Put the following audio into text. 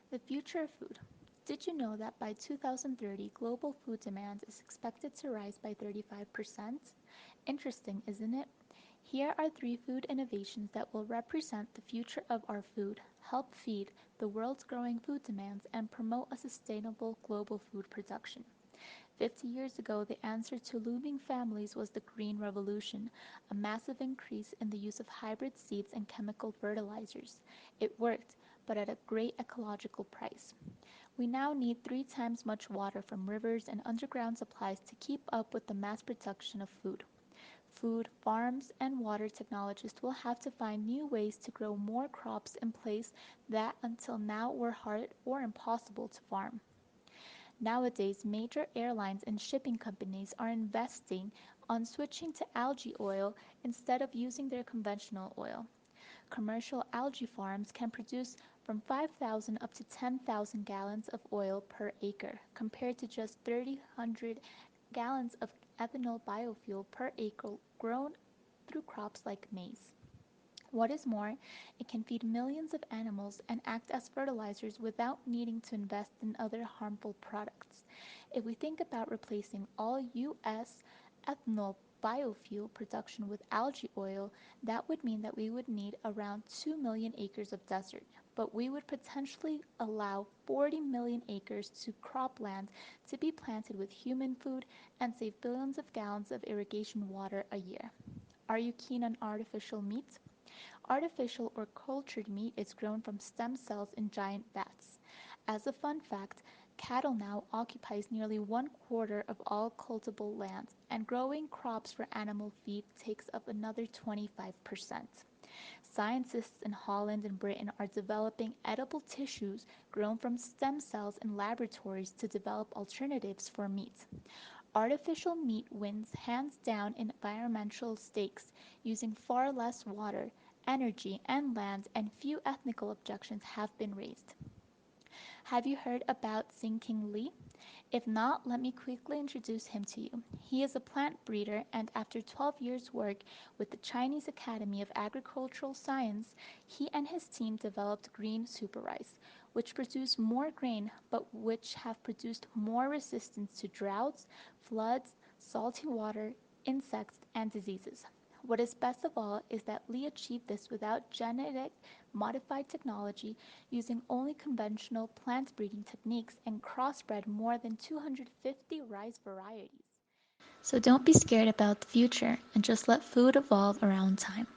The future of food. Did you know that by 2030, global food demand is expected to rise by 35%? Interesting, isn't it? Here are three food innovations that will represent the future of our food, help feed the world's growing food demands, and promote a sustainable global food production. 50 years ago, the answer to looming families was the Green Revolution, a massive increase in the use of hybrid seeds and chemical fertilizers. It worked, but at a great ecological price. We now need three times much water from rivers and underground supplies to keep up with the mass production of food. Food, farms, and water technologists will have to find new ways to grow more crops in place that until now were hard or impossible to farm. Nowadays, major airlines and shipping companies are investing on switching to algae oil instead of using their conventional oil. Commercial algae farms can produce from 5,000 up to 10,000 gallons of oil per acre, compared to just 3,000 gallons of ethanol biofuel per acre grown through crops like maize. What is more, it can feed millions of animals and act as fertilizers without needing to invest in other harmful products. If we think about replacing all U.S. ethanol biofuel production with algae oil, that would mean that we would need around 2 million acres of desert, but we would potentially allow 40 million acres to cropland to be planted with human food and save billions of gallons of irrigation water a year. Are you keen on artificial meat? Artificial or cultured meat is grown from stem cells in giant vats. As a fun fact, cattle now occupies nearly one quarter of all cultivable land, and growing crops for animal feed takes up another 25%. Scientists in Holland and Britain are developing edible tissues grown from stem cells in laboratories to develop alternatives for meat. Artificial meat wins hands down in environmental stakes, using far less water, energy, and land, and few ethical objections have been raised. Have you heard about Xing Li? If not, let me quickly introduce him to you. He is a plant breeder, and after 12 years' work with the Chinese Academy of Agricultural Science, he and his team developed green super rice, which produce more grain but which have produced more resistance to droughts, floods, salty water, insects, and diseases. What is best of all is that Li achieved this without genetic modified technology, using only conventional plant breeding techniques, and crossbred more than 250 rice varieties. So don't be scared about the future and just let food evolve around time.